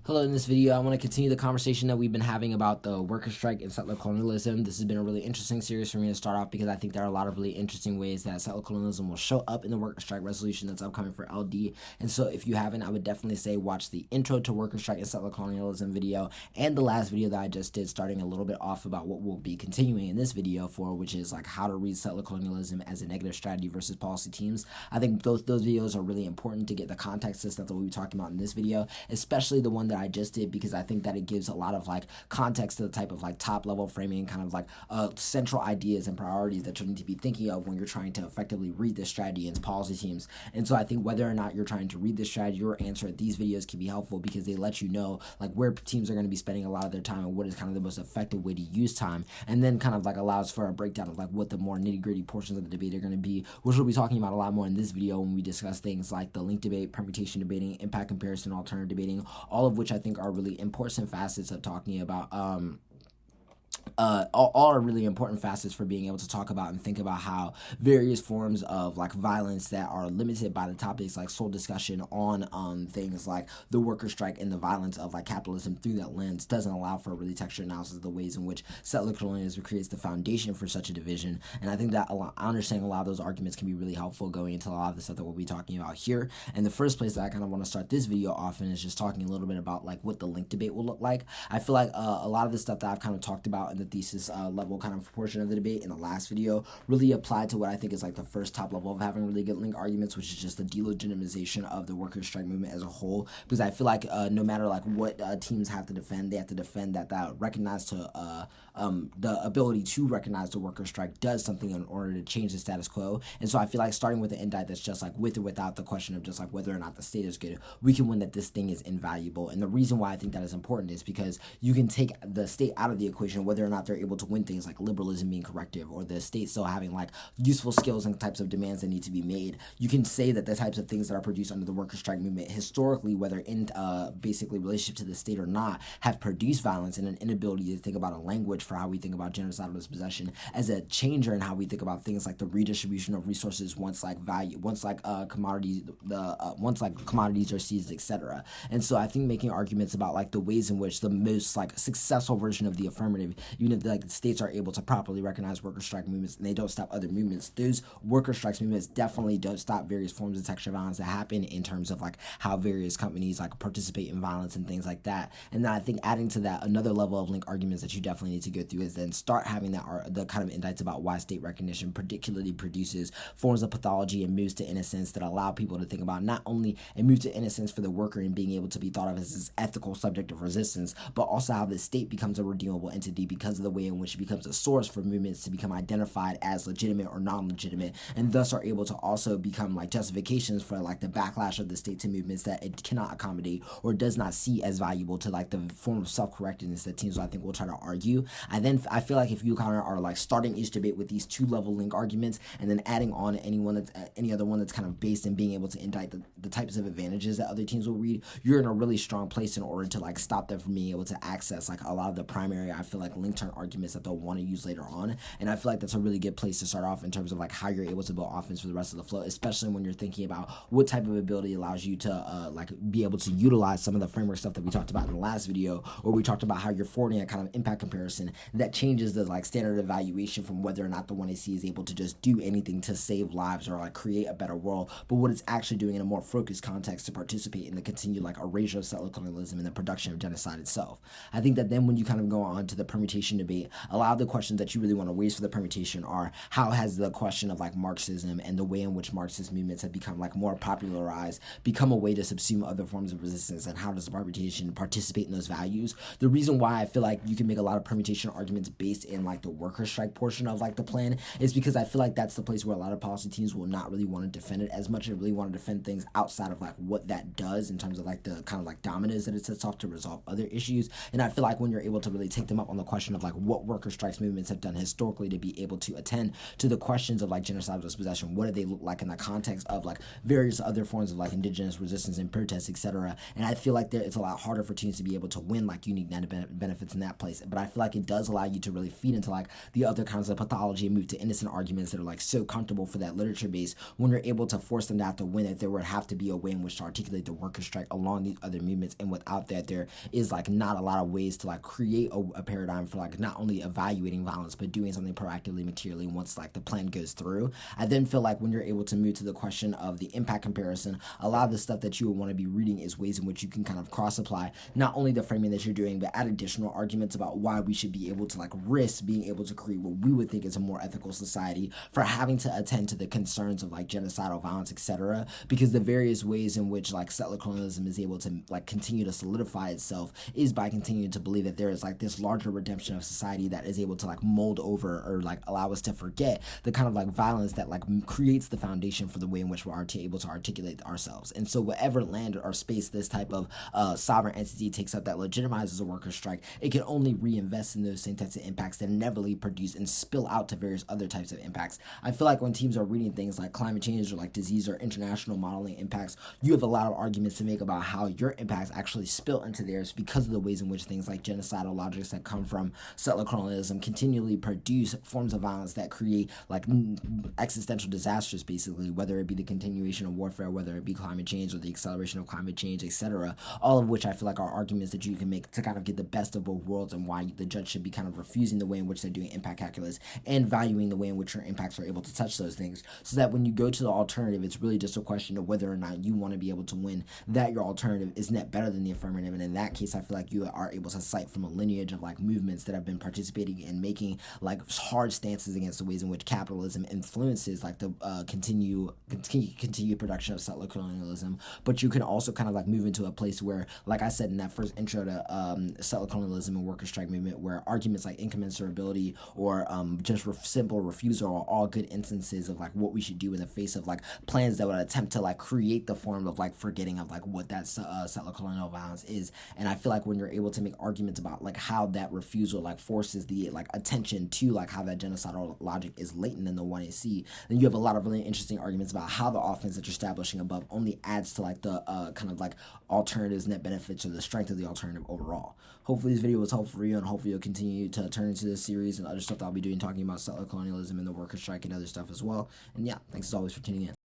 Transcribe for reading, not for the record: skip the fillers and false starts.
Hello, in this video, I want to continue the conversation that we've been having about the worker strike and settler colonialism. This has been a really interesting series for me to start off because I think there are a lot of really interesting ways that settler colonialism will show up in the worker strike resolution that's upcoming for LD. And so if you haven't, I would definitely say watch the intro to worker strike and settler colonialism video and the last video that I just did, starting a little bit off about what we'll be continuing in this video for, which is like how to read settler colonialism as a negative strategy versus policy teams. I think those videos are really important to get the context of stuff that we'll be talking about in this video, especially the one that I just did, because I think that it gives a lot of like context to the type of like top level framing, kind of like central ideas and priorities that you need to be thinking of when you're trying to effectively read this strategy and policy teams. And so I think whether or not you're trying to read this strategy or answer it, these videos can be helpful because they let you know like where teams are going to be spending a lot of their time and what is kind of the most effective way to use time, and then kind of like allows for a breakdown of like what the more nitty-gritty portions of the debate are going to be, which we'll be talking about a lot more in this video when we discuss things like the link debate, permutation debating, impact comparison, alternative debating, all of which I think are really important facets of talking about all are really important facets for being able to talk about and think about how various forms of like violence that are limited by the topics like sole discussion on things like the worker strike and the violence of like capitalism through that lens doesn't allow for a really textured analysis of the ways in which settler colonialism creates the foundation for such a division. And I think that understanding a lot of those arguments can be really helpful going into a lot of the stuff that we'll be talking about here. And the first place that I kind of want to start this video off in is just talking a little bit about like what the link debate will look like. I feel like a lot of the stuff that I've kind of talked about in the thesis level kind of portion of the debate in the last video really applied to what I think is like the first top level of having really good link arguments, which is just the delegitimization of the workers' strike movement as a whole. Because I feel like no matter like what teams have to defend, they have to defend that recognize to the ability to recognize the workers' strike does something in order to change the status quo. And so I feel like starting with an indict that's just like with or without the question of just like whether or not the state is good, we can win that this thing is invaluable. And the reason why I think that is important is because you can take the state out of the equation, whether or not they're able to win things like liberalism being corrective or the state still having like useful skills and types of demands that need to be made. You can say that the types of things that are produced under the worker strike movement historically, whether in basically relationship to the state or not, have produced violence and an inability to think about a language for how we think about genocidal dispossession as a changer in how we think about things like the redistribution of resources once commodities are seized, etc. And so I think making arguments about like the ways in which the most like successful version of the affirmative, even if like the states are able to properly recognize worker strike movements and they don't stop other movements, those worker strikes movements definitely don't stop various forms of textual violence that happen in terms of like how various companies like participate in violence and things like that. And then I think adding to that another level of link arguments that you definitely need to go through is then start having the kind of indicts about why state recognition particularly produces forms of pathology and moves to innocence that allow people to think about not only a move to innocence for the worker and being able to be thought of as this ethical subject of resistance, but also how the state becomes a redeemable entity because of the way in which it becomes a source for movements to become identified as legitimate or non-legitimate, and thus are able to also become like justifications for like the backlash of the state to movements that it cannot accommodate or does not see as valuable to like the form of self-correctness that teams I think will try to argue. I feel like if you kind of are like starting each debate with these two level link arguments and then adding on any other one that's kind of based in being able to indict the types of advantages that other teams will read, you're in a really strong place in order to like stop them from being able to access like a lot of the primary, I feel like, link turn arguments that they'll want to use later on. And I feel like that's a really good place to start off in terms of like how you're able to build offense for the rest of the flow, especially when you're thinking about what type of ability allows you to like be able to utilize some of the framework stuff that we talked about in the last video, or we talked about how you're forwarding a kind of impact comparison that changes the like standard evaluation from whether or not the 1AC is able to just do anything to save lives or like create a better world, but what it's actually doing in a more focused context to participate in the continued like erasure of settler colonialism and the production of genocide itself. I think that then when you kind of go on to the permutation debate, a lot of the questions that you really want to raise for the permutation are how has the question of like Marxism and the way in which Marxist movements have become like more popularized become a way to subsume other forms of resistance, and how does the permutation participate in those values? The reason why I feel like you can make a lot of permutation arguments based in like the worker strike portion of like the plan is because I feel like that's the place where a lot of policy teams will not really want to defend it as much and really want to defend things outside of like what that does in terms of like the kind of like dominoes that it sets off to resolve other issues. And I feel like when you're able to really take them up on the question of like what worker strikes movements have done historically to be able to attend to the questions of like genocidal dispossession. What do they look like in the context of like various other forms of like indigenous resistance and protests, etc. And I feel like it's a lot harder for teams to be able to win like unique net benefits in that place. But I feel like it does allow you to really feed into like the other kinds of pathology and move to innocent arguments that are like so comfortable for that literature base when you're able to force them to have to win it. There would have to be a way in which to articulate the worker strike along these other movements, and without that there is like not a lot of ways to like create a paradigm for like not only evaluating violence but doing something proactively materially once like the plan goes through. I then feel like when you're able to move to the question of the impact comparison, a lot of the stuff that you would want to be reading is ways in which you can kind of cross apply not only the framing that you're doing but add additional arguments about why we should be able to like risk being able to create what we would think is a more ethical society for having to attend to the concerns of like genocidal violence, etc. Because the various ways in which like settler colonialism is able to like continue to solidify itself is by continuing to believe that there is like this larger redemption of society that is able to like mold over or like allow us to forget the kind of like violence that like creates the foundation for the way in which we're able to articulate ourselves. And so whatever land or space this type of sovereign entity takes up that legitimizes a worker strike, it can only reinvest in those same types of impacts that inevitably produce and spill out to various other types of impacts. I feel like when teams are reading things like climate change or like disease or international modeling impacts, you have a lot of arguments to make about how your impacts actually spill into theirs because of the ways in which things like genocidal logics that come from settler colonialism continually produce forms of violence that create like existential disasters, basically, whether it be the continuation of warfare, whether it be climate change or the acceleration of climate change, etc. All of which I feel like are arguments that you can make to kind of get the best of both worlds, and why the judge should be kind of refusing the way in which they're doing impact calculus and valuing the way in which your impacts are able to touch those things, so that when you go to the alternative, it's really just a question of whether or not you want to be able to win that your alternative is net better than the affirmative. And in that case, I feel like you are able to cite from a lineage of like movements that have been participating in making like hard stances against the ways in which capitalism influences like the continued production of settler colonialism. But you can also kind of like move into a place where, like I said in that first intro to settler colonialism and worker strike movement, where arguments like incommensurability or just simple refusal are all good instances of like what we should do in the face of like plans that would attempt to like create the form of like forgetting of like what that settler colonial violence is. And I feel like when you're able to make arguments about like how that refusal like forces the like attention to like how that genocidal logic is latent in the 1AC, then you have a lot of really interesting arguments about how the offense that you're establishing above only adds to like the kind of like alternatives net benefits or the strength of the alternative overall. Hopefully this video was helpful for you, and hopefully you'll continue to turn into this series and other stuff that I'll be doing, talking about settler colonialism and the worker strike and other stuff as well. And yeah, thanks as always for tuning in.